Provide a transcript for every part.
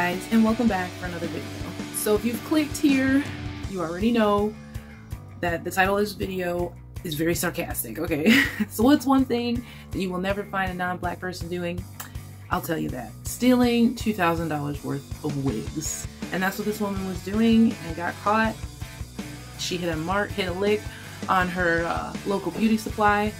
guys, and welcome back for another video. So if you've clicked here, you already know that the title of this video is very sarcastic, okay? So what's one thing that you will never find a non-black person doing? I'll tell you that. Stealing $2,000 worth of wigs. And that's what this woman was doing and got caught. She hit a lick on her local beauty supply,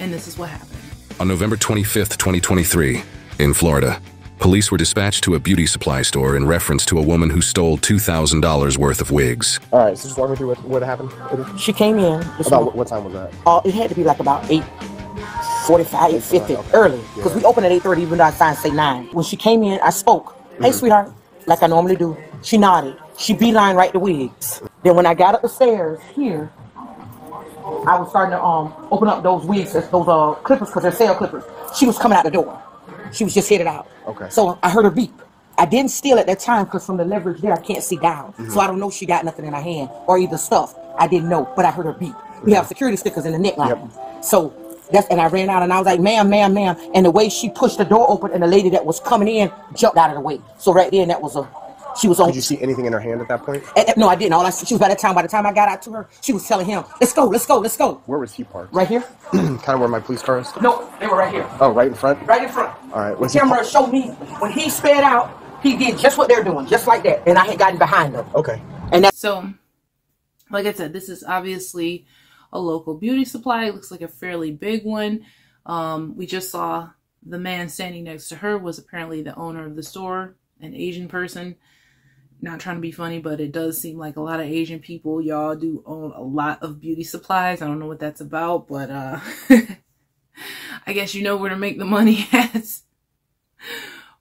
and this is what happened. On November 25th, 2023, in Florida, police were dispatched to a beauty supply store in reference to a woman who stole $2,000 worth of wigs. All right, so just walk me through what happened. She came in. About what time was that? It had to be like about 8:45, 8:50, okay. Early, because we opened at 8:30, even though I signed say 9. When she came in, I spoke. Hey, sweetheart, like I normally do. She nodded. She beeline right to wigs. Then when I got up the stairs here, I was starting to open up those wigs, those clippers, because they're sale clippers. She was coming out the door. She was just headed out. Okay. So I heard her beep. I didn't steal at that time because from the leverage there, I can't see down. So I don't know if she got nothing in her hand or either stuff. I didn't know, but I heard her beep. We have security stickers in the neckline. So and I ran out and I was like, ma'am, ma'am, ma'am. And the way she pushed the door open and the lady that was coming in jumped out of the way. So right there, that was she was on. Did you see anything in her hand at that point? No, I didn't. All I see, she was by the time I got out to her, she was telling him, let's go, let's go, let's go. Where was he parked? Right here. Kind of where my police car is? No, they were right here. Oh, right in front? Right in front. All right. The camera showed me when he sped out, he did just what they're doing, just like that. And I had gotten behind them. Okay. And that's so, like I said, this is obviously a local beauty supply. It looks like a fairly big one. We just saw the man standing next to her was apparently the owner of the store, an Asian person. Not trying to be funny, but it does seem like a lot of Asian people, y'all do own a lot of beauty supplies. I don't know what that's about, but I guess you know where to make the money at.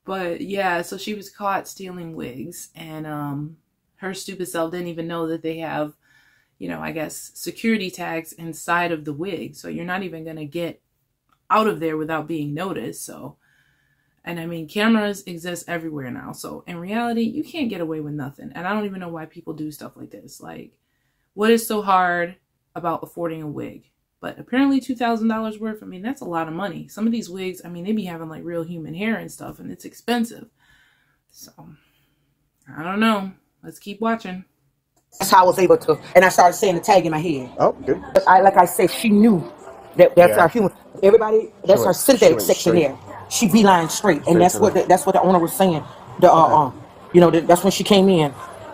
But yeah, so she was caught stealing wigs, and her stupid self didn't even know that they have, you know, I guess security tags inside of the wig. So you're not even going to get out of there without being noticed. So, and I mean, cameras exist everywhere now. So in reality, you can't get away with nothing. And I don't even know why people do stuff like this. Like, what is so hard about affording a wig? But apparently $2,000 worth, I mean, that's a lot of money. Some of these wigs, I mean, they be having like real human hair and stuff, and it's expensive. So, I don't know. Let's keep watching. That's how I was able to, and I started saying the tag in my head. Oh, good. But like I said, she knew that that's our human. Everybody, that's our synthetic section there. She beeline straight, and that's what the owner was saying. You know, that's when she came in.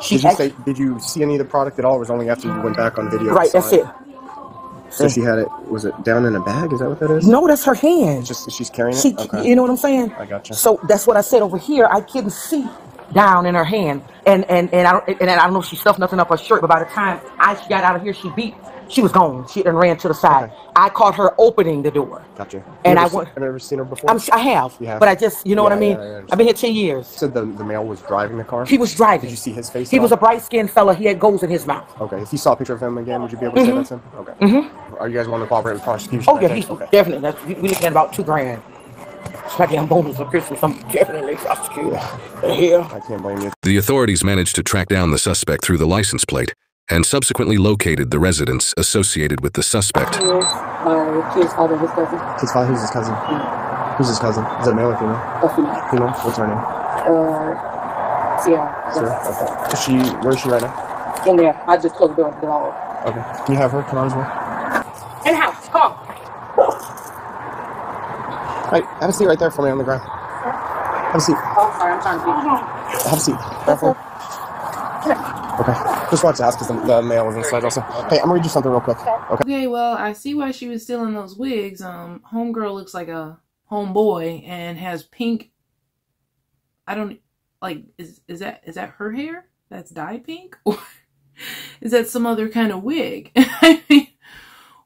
Did you see any of the product at all? Or was it only after you went back on video? Right, that's it. So she had it. Was it down in a bag? Is that what that is? No, that's her hand. Just she's carrying it. Okay. You know what I'm saying? I gotcha. So that's what I said over here. I couldn't see down in her hand, and I don't know if she stuffed nothing up her shirt. But by the time she got out of here, she beat. She was gone. She then ran to the side. Okay. I caught her opening the door. Gotcha. And I've never seen her before? I have. But I just, you know what I mean? I've been here 10 years. So the male was driving the car? He was driving. Did you see his face? He was a bright-skinned fella. He had goals in his mouth. Okay. If you saw a picture of him again, would you be able to say that's him? Okay. Are you guys wanting to cooperate with prosecution? Oh, yeah, definitely. We looking at about $2 grand. It's like I'm bonus for Christmas. I'm definitely prosecuted. Yeah. I can't blame you. The authorities managed to track down the suspect through the license plate and subsequently located the residence associated with the suspect. Kid's father, his cousin. His father, who's his cousin? Who's his cousin? Is it male or female? A female. Female? What's her name? Sierra. Sierra? Okay. Where is she right now? In there. I just closed the door to the dog. Okay. Can you have her come out as well? In the house. Come. Right. Have a seat right there for me on the ground. Have a seat. Oh, sorry. I'm trying to see. Have a seat. Right there. Okay. Just wanted to ask because the mail was inside also. Hey, I'm gonna read you something real quick. Okay, well, I see why she was stealing those wigs. Homegirl looks like a homeboy and has pink. I don't like. Is that her hair? That's dyed pink, or is that some other kind of wig? I mean,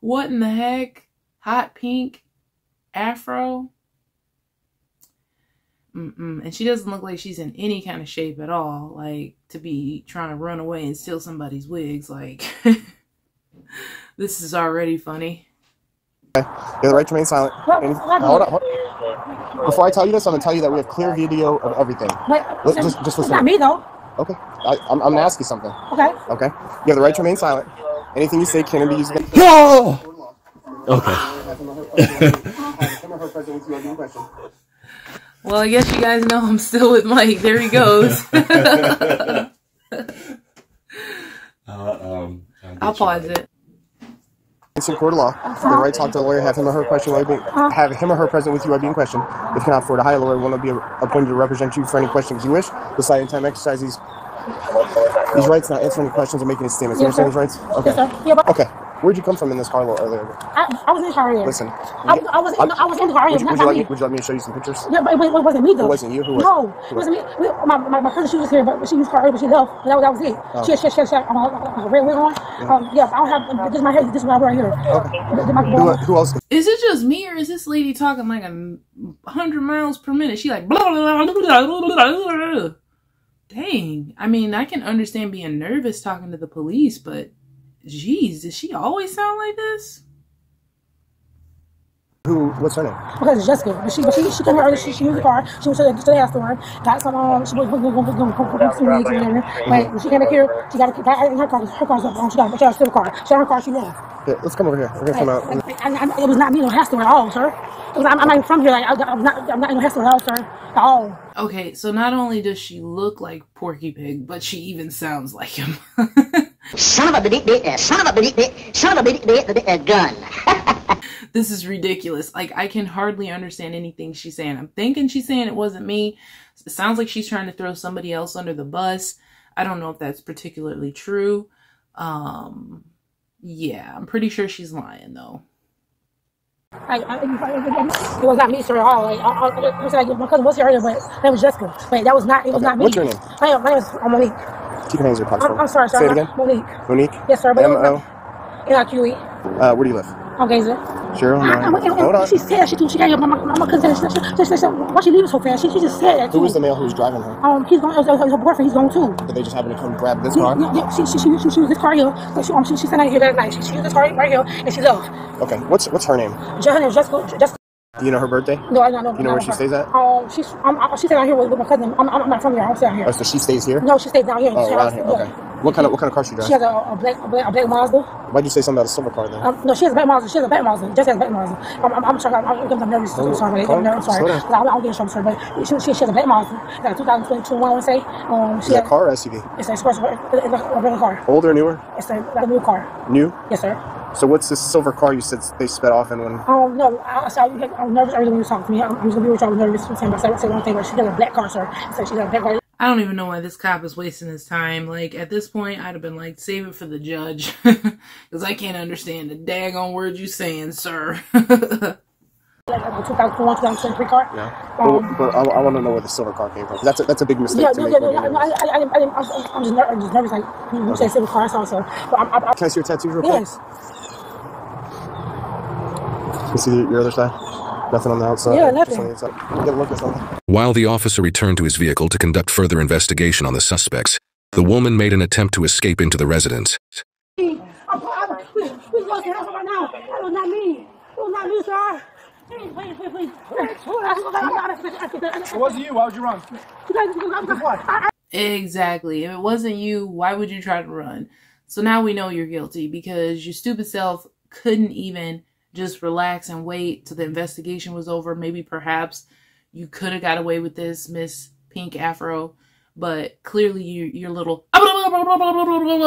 what in the heck? Hot pink, afro. And she doesn't look like she's in any kind of shape at all, like to be trying to run away and steal somebody's wigs. Like, this is already funny. Okay. You have the right to remain silent. Hold on. Before I tell you this, I'm gonna tell you that we have clear video of everything. Just listen. Not me though. Okay. I'm gonna ask you something. Okay. Okay. You have the right to remain silent. Anything you say can be used against. No. Okay. Well, I guess you guys know I'm still with Mike. There he goes. I'll pause it. It's in court of law. You have the right to talk to a lawyer, have him or her question while being, have him or her present with you while being questioned. If you cannot afford a hire lawyer, one will be appointed to represent you for any questions you wish. Decide in time exercise these rights, not answer any questions or make any statements. You understand these rights? Okay. Yes, sir. Yeah, but Okay. Where'd you come from in this car earlier? I was in the car earlier. Listen. I was in the car earlier. Would you like me to show you some pictures? Yeah, but it wasn't me though. It wasn't you? Who was No, it wasn't me. My cousin, she was here, but she used car earlier, but she left. But that was it. Oh. She had a red wig on. Yeah, I don't have, this is my hair, this is what I wear here. Okay. Who else? Is it just me, or is this lady talking like 100 miles per minute? She like blah, blah, blah, blah, blah, blah. Dang. I mean, I can understand being nervous talking to the police, but geez, does she always sound like this? What's her name? Because it's Jessica. But she came here earlier, she used the car, she went to the hair store, got some, she was going to some needs or whatever. But when she came back here, she got in her car's up, she got a silver car. She had her car, she left. Yeah, let's come over here. We're going to come out. It was not me in the hair store at all, sir. I'm not even from here, like, I'm not in the hair store at all, sir. At all. Okay, so not only does she look like Porky Pig, but she even sounds like him. Son of a bitch, gun. This is ridiculous. Like, I can hardly understand anything she's saying. I'm thinking she's saying it wasn't me. It sounds like she's trying to throw somebody else under the bus. I don't know if that's particularly true. Yeah, I'm pretty sure she's lying, though. It was not me, sir, at all. My cousin was here earlier, but that was Jessica. But that was not, it was not me. What's your name? My name is Monique. Keep your hands in your pockets. I'm sorry, sir. Say it again. Monique. Monique? Yes, sir. M-O? N-I-Q-E. Where do you live? On Gazer. Sure. Hold on. She said she got my cousin. Why she leaving so fast? She just said that too. Who was the male who was driving her? He's going. Her boyfriend. He's going too. Did they just happen to come grab this car? Yeah. She used this car here. She sat out here that night. She used this car right here, and she left. Okay. What's her name? Her name is Jessica. Do you know her birthday? No, I don't know. You know where she stays at? She stayed out here with my cousin. I'm not from here. I'm staying here. Oh, so she stays here? No, she stays down here. Oh, around here. Okay. What kind of car she drives? She has a black Mazda. Why'd you say something about a silver car then? No, she has a black Mazda. She has a black Mazda. Just has a black Mazda. I'm sorry. I'm nervous. I'm sorry. I'm sorry. I'm getting sir, but she has a black Mazda. Like 2022, I want to say. Is it a car or SUV? It's a sports. It's a regular car. Older or newer? It's a new car. New? Yes, sir. So what's this silver car you said they sped off in when? No, I'm nervous earlier when you talk to me. I'm just gonna be with y'all nervous. I say one thing, but she has a black car, sir. So she has a black car. I don't even know why this cop is wasting his time. Like, at this point, I'd have been like, save it for the judge. Because I can't understand the daggone words you saying, sir. Like a 2001, 2023 car. Yeah. But I want to know where the silver car came from. That's a big mistake to make. I'm just nervous. Like, you say silver car, also. But Can I see your tattoos real quick? Yes. Can you see your other side? Nothing on the outside? Yeah, nothing. Just on the inside. Get a look at something. While the officer returned to his vehicle to conduct further investigation on the suspects, the woman made an attempt to escape into the residence. We lost the house right now. That was not me. It was not me, sir. Please. It wasn't you. Why would you run? Exactly. If it wasn't you, why would you try to run? So now we know you're guilty because your stupid self couldn't even just relax and wait till the investigation was over. Maybe perhaps you could have got away with this, Miss Pink Afro, but clearly your little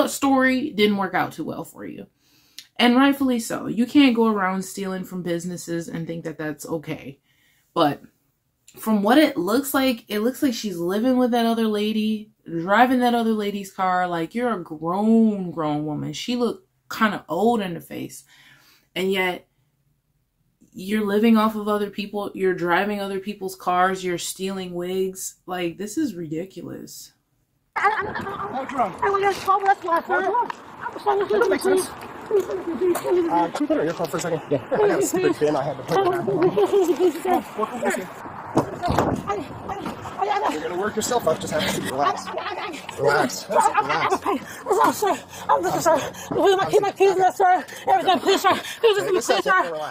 story didn't work out too well for you. And rightfully so. You can't go around stealing from businesses and think that that's okay. But from what it looks like she's living with that other lady, driving that other lady's car. Like, you're a grown woman. She looked kind of old in the face. And yet, you're living off of other people. You're driving other people's cars. You're stealing wigs. Like, this is ridiculous. Can you put it in your car for a second? Yeah. I got a stupid fin. I had to put it You're going to work yourself up. Just have to relax. Relax. I'm looking, sir. Keep my keys there, sir. Everything, please, sir. Please, just sir.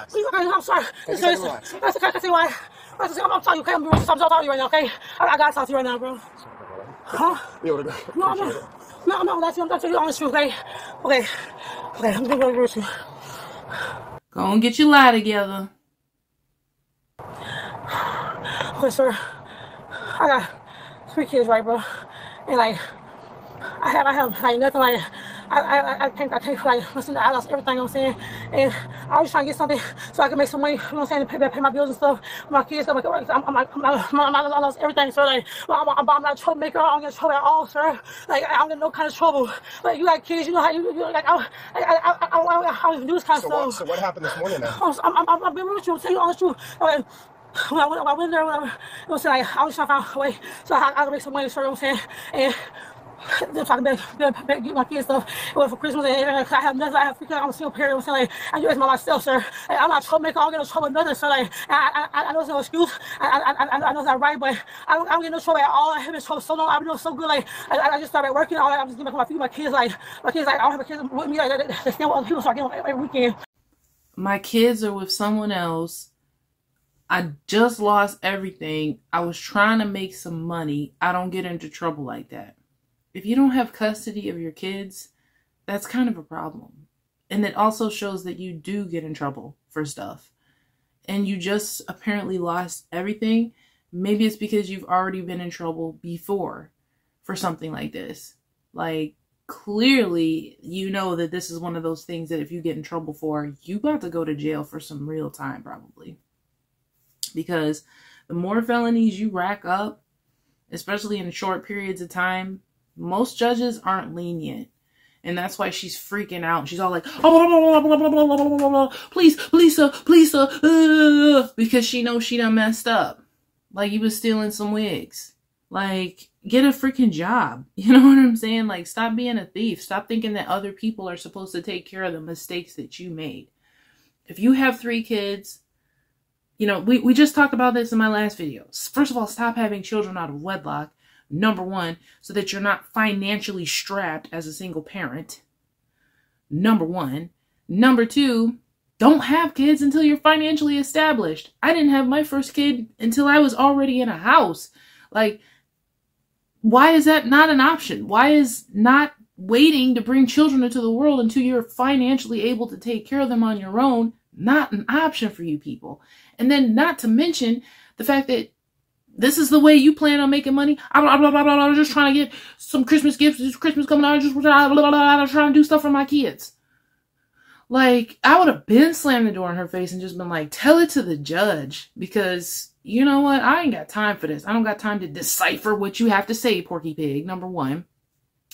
Please, I'm sorry. I can see why. I'm telling you, okay? I'm talking to you right now, okay? I gotta talk to you right now, bro. Huh? No, that's I'm telling you the honest truth, okay? Okay, I'm gonna go with you. Go and get your lie together. Okay, sir. I got 3 kids, right, bro? And like, I have like nothing. Like, I can't like, listen. I lost everything. You know what I'm saying, and I was trying to get something so I can make some money. You know what I'm saying, to pay my bills and stuff, my kids. Stuff. Like, I lost everything, sir. Like, I'm not a troublemaker. I don't get in trouble at all, sir. Like, I don't get no kind of trouble. Like, you got kids, you know how you like. I don't do this kind of stuff. So what happened this morning then? I've been with you. I'm telling you all the truth. Like, when I went there, whatever, you know what I'm saying, like, I was trying to find a way so I can make some money, sir, you know what I'm saying, and if I can get my kids stuff for Christmas, and I have nothing, I'm a single parent, you know what I'm saying, like, I do this by myself, sir. Like, I'm not a troublemaker, I don't get no trouble with nothing, sir. Like, I know it's no excuse, I know it's not right, but I don't get no trouble at all. I have been in trouble so long, I've been doing so good. Like, I just started working, I'm just getting my kids, like, I don't have my kids with me, like, they stay with other people, so I get them every weekend. My kids are with someone else. I just lost everything. I was trying to make some money. I don't get into trouble like that. If you don't have custody of your kids, that's kind of a problem. And it also shows that you do get in trouble for stuff. And you just apparently lost everything. Maybe it's because you've already been in trouble before for something like this. Like, clearly, you know that this is one of those things that if you get in trouble for, you got to go to jail for some real time, probably. Because the more felonies you rack up, especially in short periods of time, most judges aren't lenient. And that's why she's freaking out. She's all like, oh, please, sir, because she knows she done messed up. Like, you was stealing some wigs. Like, get a freaking job. You know what I'm saying? Like, stop being a thief. Stop thinking that other people are supposed to take care of the mistakes that you made. If you have 3 kids, you know, we just talked about this in my last video. First of all, stop having children out of wedlock. Number 1, so that you're not financially strapped as a single parent. Number 1. Number 2, don't have kids until you're financially established. I didn't have my first kid until I was already in a house. Like, why is that not an option? Why is not waiting to bring children into the world until you're financially able to take care of them on your own not an option for you people? And then not to mention the fact that this is the way you plan on making money. I'm just trying to get some Christmas gifts. This Christmas coming out. I'm trying to do stuff for my kids. Like, I would have been slammed the door in her face and just been like, tell it to the judge. Because, you know what? I ain't got time for this. I don't got time to decipher what you have to say, Porky Pig, number 1.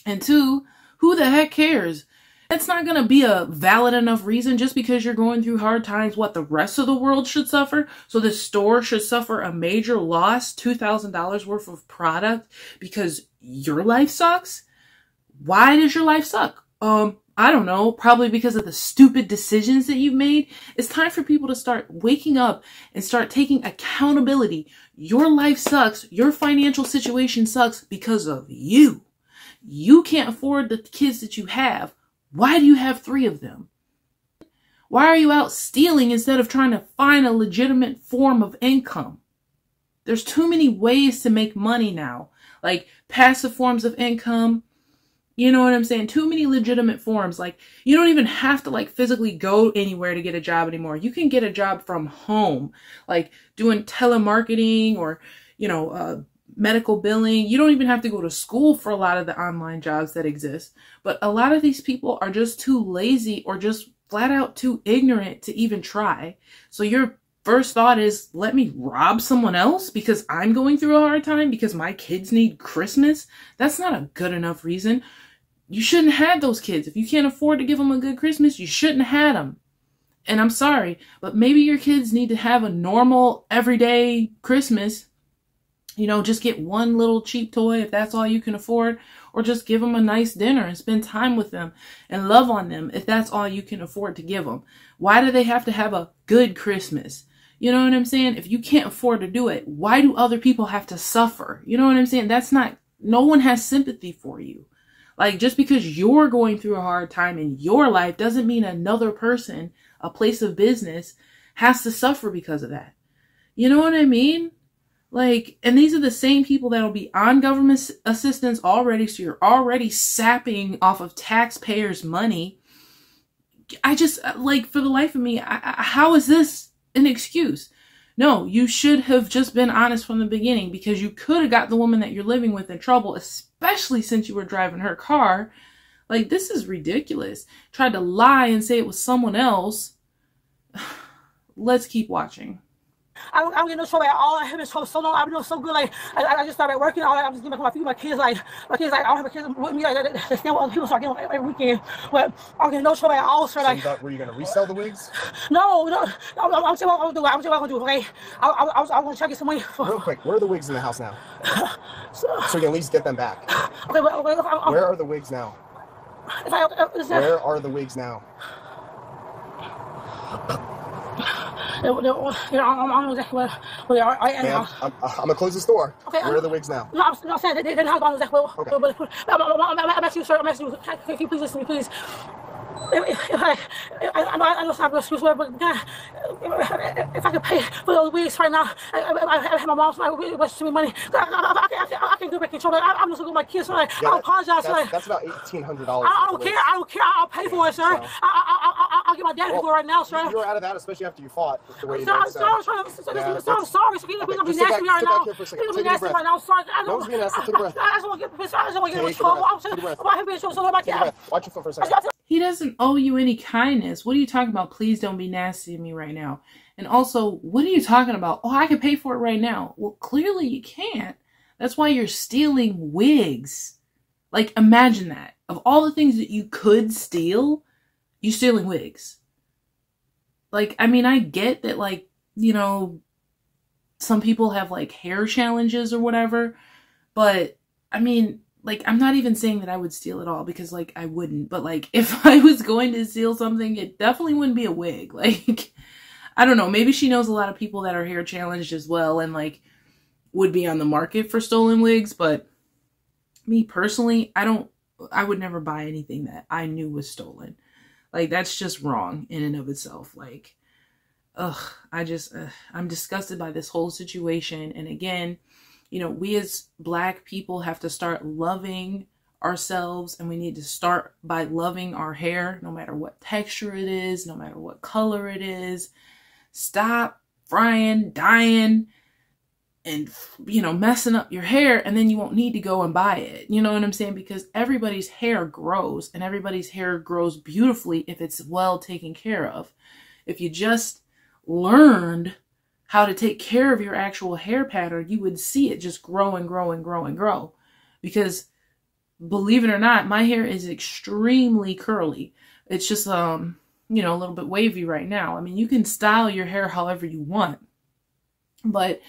And 2, who the heck cares? It's not going to be a valid enough reason just because you're going through hard times. What, the rest of the world should suffer? So the store should suffer a major loss, $2,000 worth of product because your life sucks? Why does your life suck? I don't know. Probably because of the stupid decisions that you've made. It's time for people to start waking up and start taking accountability. Your life sucks. Your financial situation sucks because of you. You can't afford the kids that you have. Why do you have 3 of them? Why are you out stealing instead of trying to find a legitimate form of income? There's too many ways to make money now. Like passive forms of income. You know what I'm saying? Too many legitimate forms. Like, you don't even have to like physically go anywhere to get a job anymore. You can get a job from home. Like doing telemarketing or, you know, medical billing. You don't even have to go to school for a lot of the online jobs that exist. But a lot of these people are just too lazy or just flat out too ignorant to even try. So your first thought is, let me rob someone else because I'm going through a hard time because my kids need Christmas. That's not a good enough reason. You shouldn't have those kids. If you can't afford to give them a good Christmas, you shouldn't have them. And I'm sorry, but maybe your kids need to have a normal, everyday Christmas. You know, just get one little cheap toy if that's all you can afford, or just give them a nice dinner and spend time with them and love on them if that's all you can afford to give them. Why do they have to have a good Christmas? You know what I'm saying? If you can't afford to do it, why do other people have to suffer? You know what I'm saying? That's not, no one has sympathy for you. Like, just because you're going through a hard time in your life doesn't mean another person, a place of business, has to suffer because of that. You know what I mean? Like, and these are the same people that'll be on government assistance already, so you're already sapping off of taxpayers' money. I just, like, for the life of me, how is this an excuse? No, you should have just been honest from the beginning, because you could have got the woman that you're living with in trouble, especially since you were driving her car. Like, this is ridiculous. Tried to lie and say it was someone else. Let's keep watching. I don't get no trouble at all. I have been trouble so long. I've been doing so good. Like, I just started working. I'm just getting back to my feet. My kids, like, I don't have my kids with me. Like, they stand with other people, so I get them every weekend. But I don't get no trouble at all, sir. Like, so were you going to resell the wigs? No. I'm saying what I'm going to do. Okay. I was going to try to get some money. Real quick, where are the wigs in the house now? So you can at least get them back. Okay, where are the wigs now? Where are the wigs now? I don't know exactly where they are. I'm going to close this door. Okay, where are the wigs now? No, I'm saying they're not going exactly where. Okay. I'm asking you, sir. Can you please listen to me, please? I know it's not real excuse, but if I could pay for those wigs right now, I have my mom's was sending me money. I can get back in trouble. I'm just going to my kids. So I apologize. That's about $1,800. I don't care. I'll pay for it, sir. I'll get my dad for it right now, sir. You're out of that, especially after you fought the way you did. I'm sorry. So you're going to be nasty right now. You're going to be nasty right now. I'm sorry. I don't want to get in trouble. Watch your foot for a second. He doesn't owe you any kindness. What are you talking about? Please don't be nasty to me right now. And also, what are you talking about? Oh, I can pay for it right now. Well, clearly you can't. That's why you're stealing wigs. Like, imagine that. Of all the things that you could steal, you're stealing wigs. Like, I mean, I get that, like, you know, some people have, like, hair challenges or whatever. But, I mean, like, I'm not even saying that I would steal it all, because, like, I wouldn't. But, like, if I was going to steal something, it definitely wouldn't be a wig. Like, I don't know. Maybe she knows a lot of people that are hair challenged as well and, like, would be on the market for stolen wigs. But me personally, I would never buy anything that I knew was stolen. Like, that's just wrong in and of itself. Like, I'm disgusted by this whole situation. And again, you know, we as Black people have to start loving ourselves, and we need to start by loving our hair, no matter what texture it is, no matter what color it is. Stop frying, dyeing, and, you know, messing up your hair, and then you won't need to go and buy it. You know what I'm saying? Because everybody's hair grows, and everybody's hair grows beautifully if it's well taken care of. If you just learned how to take care of your actual hair pattern, you would see it just grow and grow and grow and grow. Because believe it or not, my hair is extremely curly. It's just, you know, a little bit wavy right now. I mean, you can style your hair however you want, but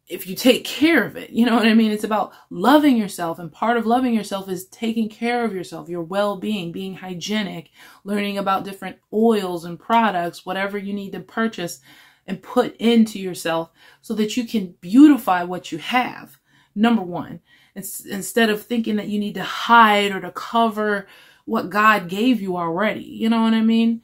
if you take care of it, you know what I mean? It's about loving yourself. And part of loving yourself is taking care of yourself, your well-being, being hygienic, learning about different oils and products, whatever you need to purchase and put into yourself so that you can beautify what you have. Number one, instead of thinking that you need to hide or to cover what God gave you already. You know what I mean?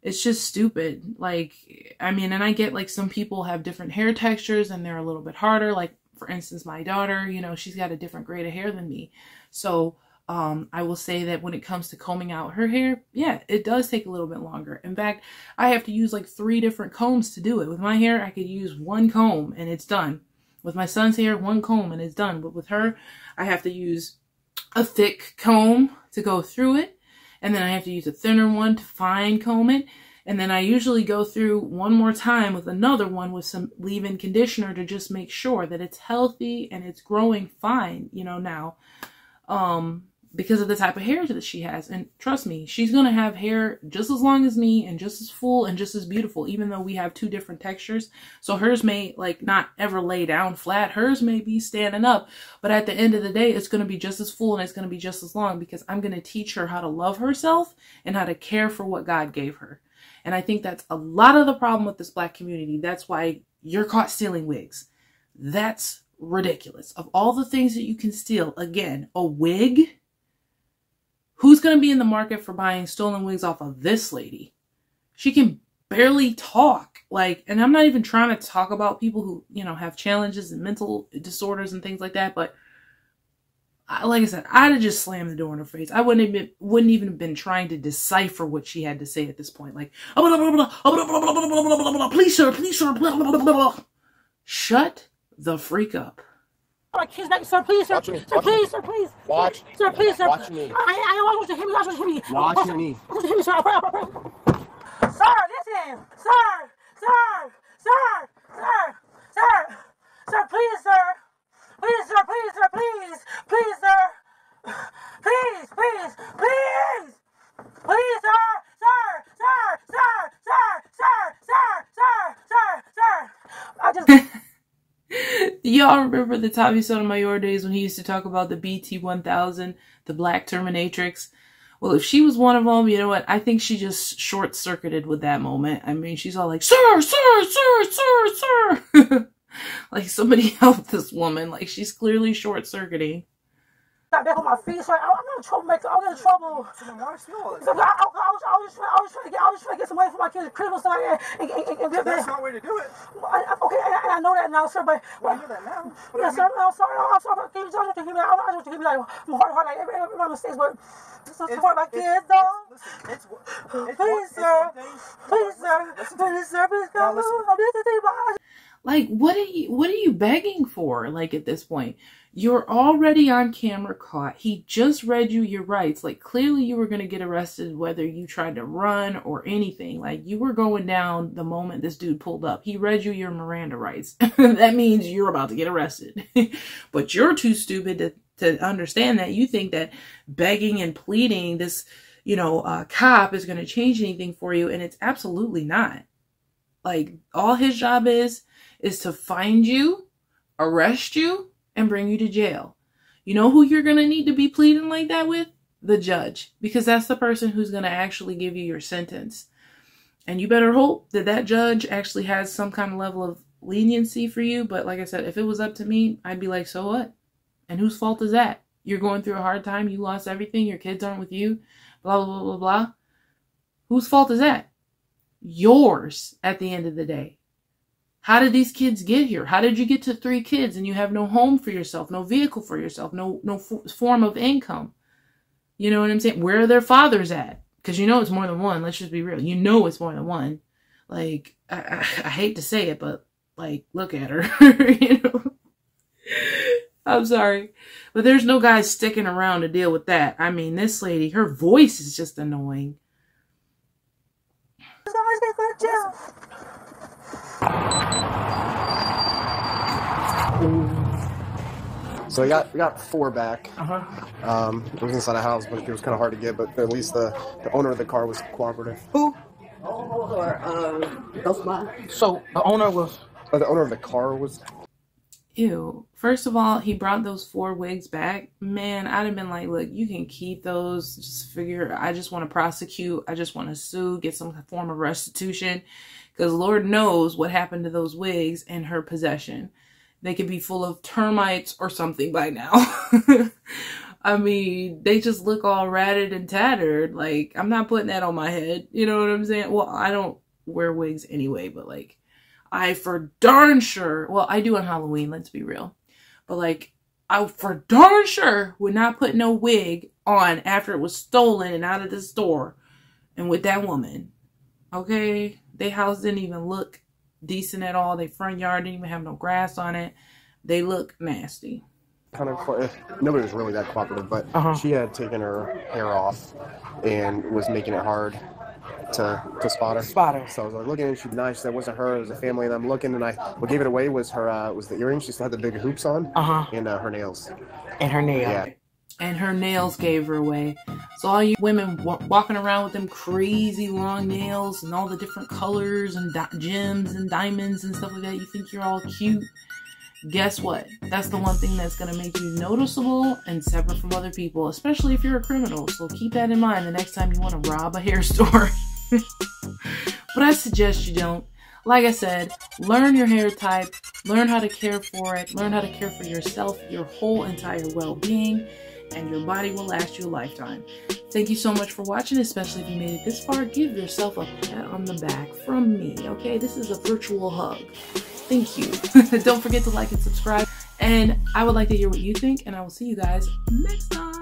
It's just stupid. Like, I mean, and I get, like, some people have different hair textures and they're a little bit harder. Like, for instance, my daughter, you know, she's got a different grade of hair than me. So, I will say that when it comes to combing out her hair, yeah, it does take a little bit longer. In fact, I have to use like 3 different combs to do it. With my hair, I could use 1 comb and it's done. With my son's hair, 1 comb and it's done. But with her, I have to use a thick comb to go through it. And then I have to use a thinner one to fine comb it. And then I usually go through one more time with another one with some leave-in conditioner to just make sure that it's healthy and it's growing fine, you know, now. Because of the type of hair that she has. And trust me, she's going to have hair just as long as me and just as full and just as beautiful, even though we have 2 different textures. So hers may like not ever lay down flat. Hers may be standing up, but at the end of the day, it's going to be just as full and it's going to be just as long, because I'm going to teach her how to love herself and how to care for what God gave her. And I think that's a lot of the problem with this Black community. That's why you're caught stealing wigs. That's ridiculous. Of all the things that you can steal, again, a wig. Who's going to be in the market for buying stolen wigs off of this lady? She can barely talk. Like, and I'm not even trying to talk about people who, you know, have challenges and mental disorders and things like that. But like I said, I'd have just slammed the door in her face. I wouldn't even have been trying to decipher what she had to say at this point. Like, please, sir, please, sir, blah, blah, blah, blah. Shut the freak up. My kids back, sir, please, sir. Sir, please, sir, please. Watch. Sir, please, sir. Watch your knee. I want you to hit me. I want you to hit me. Watch your knee. I want you to hit me, sir. I pray. Sir, listen. Sir, please, sir. Please, sir, please, sir, please. Please, sir. Please, please, please. Please, sir. Sir. I just... Y'all remember the Tommy Sotomayor days when he used to talk about the BT-1000, the Black Terminatrix? Well, if she was one of them, you know what? I think she just short-circuited with that moment. I mean, she's all like, sir. Like, somebody help this woman. Like, she's clearly short-circuiting. Got back on my feet, so I'm not a troublemaker. I'm in trouble. So then why still? I was trying to get some money for my kids' crib or something like that, and get back. That's not the way to do it. Okay, and I know that now, sir, but... Well, I know that now. Yes, sir, I'm sorry. Can you tell me to give me, I don't want you to give me like, my heart, like, every mistakes, but... So support my kids, though. Please, sir. Please, come on. I'm just thinking about... Like, what are you begging for? Like, at this point, you're already on camera caught. He just read you your rights. Like, clearly you were going to get arrested whether you tried to run or anything. Like, you were going down the moment this dude pulled up. He read you your Miranda rights. That means you're about to get arrested. But you're too stupid to understand that. You think that begging and pleading this, cop is going to change anything for you. And it's absolutely not. Like, all his job is to find you, arrest you, and bring you to jail. You know who you're going to need to be pleading like that with? The judge. Because that's the person who's going to actually give you your sentence. And you better hope that that judge actually has some kind of level of leniency for you. But like I said, if it was up to me, I'd be like, so what? And whose fault is that? You're going through a hard time. You lost everything. Your kids aren't with you. Blah, blah, blah, blah, blah. Whose fault is that? Yours at the end of the day. How did these kids get here? How did you get to 3 kids and you have no home for yourself, no vehicle for yourself, no form of income? You know what I'm saying? Where are their fathers at? Because it's more than one. Let's just be real. It's more than one. Like, I hate to say it, but like, look at her. I'm sorry. But there's no guy sticking around to deal with that. I mean, this lady, her voice is just annoying. So we got 4 back. It was inside a house, but it was kind of hard to get. But at least the owner of the car was cooperative. Who? So the owner was... Oh, the owner of the car was... Ew. First of all, he brought those 4 wigs back. Man, I'd have been like, look, you can keep those. Just figure, I just want to prosecute. I just want to sue, get some form of restitution. Because Lord knows what happened to those wigs in her possession. They could be full of termites or something by now. I mean, they just look all ratted and tattered. Like, I'm not putting that on my head. You know what I'm saying? Well, I don't wear wigs anyway, but like, I for darn sure, well, I do on Halloween, let's be real. But like, I for darn sure would not put no wig on after it was stolen and out of the store and with that woman. Okay? Their house didn't even look decent at all. Their front yard didn't even have no grass on it. They look nasty. Kind of, nobody was really that cooperative, but she had taken her hair off and was making it hard to spot her. So I was like looking, and she'd nice. That wasn't her. It was a family. And I'm looking, and what gave it away was her was the earrings. She still had the big hoops on, and her nails. And her nails. Yeah. And her nails gave her away. So all you women walking around with them crazy long nails and all the different colors and gems and diamonds and stuff like that, you think you're all cute. Guess what? That's the one thing that's going to make you noticeable and separate from other people, especially if you're a criminal. So keep that in mind the next time you want to rob a hair store. But I suggest you don't. Like I said, learn your hair type, learn how to care for it, learn how to care for yourself, your whole entire well-being, and your body will last you a lifetime. Thank you so much for watching, especially if you made it this far. Give yourself a pat on the back from me, okay? This is a virtual hug. Thank you. Don't forget to like and subscribe, And I would like to hear what you think, and I will see you guys next time.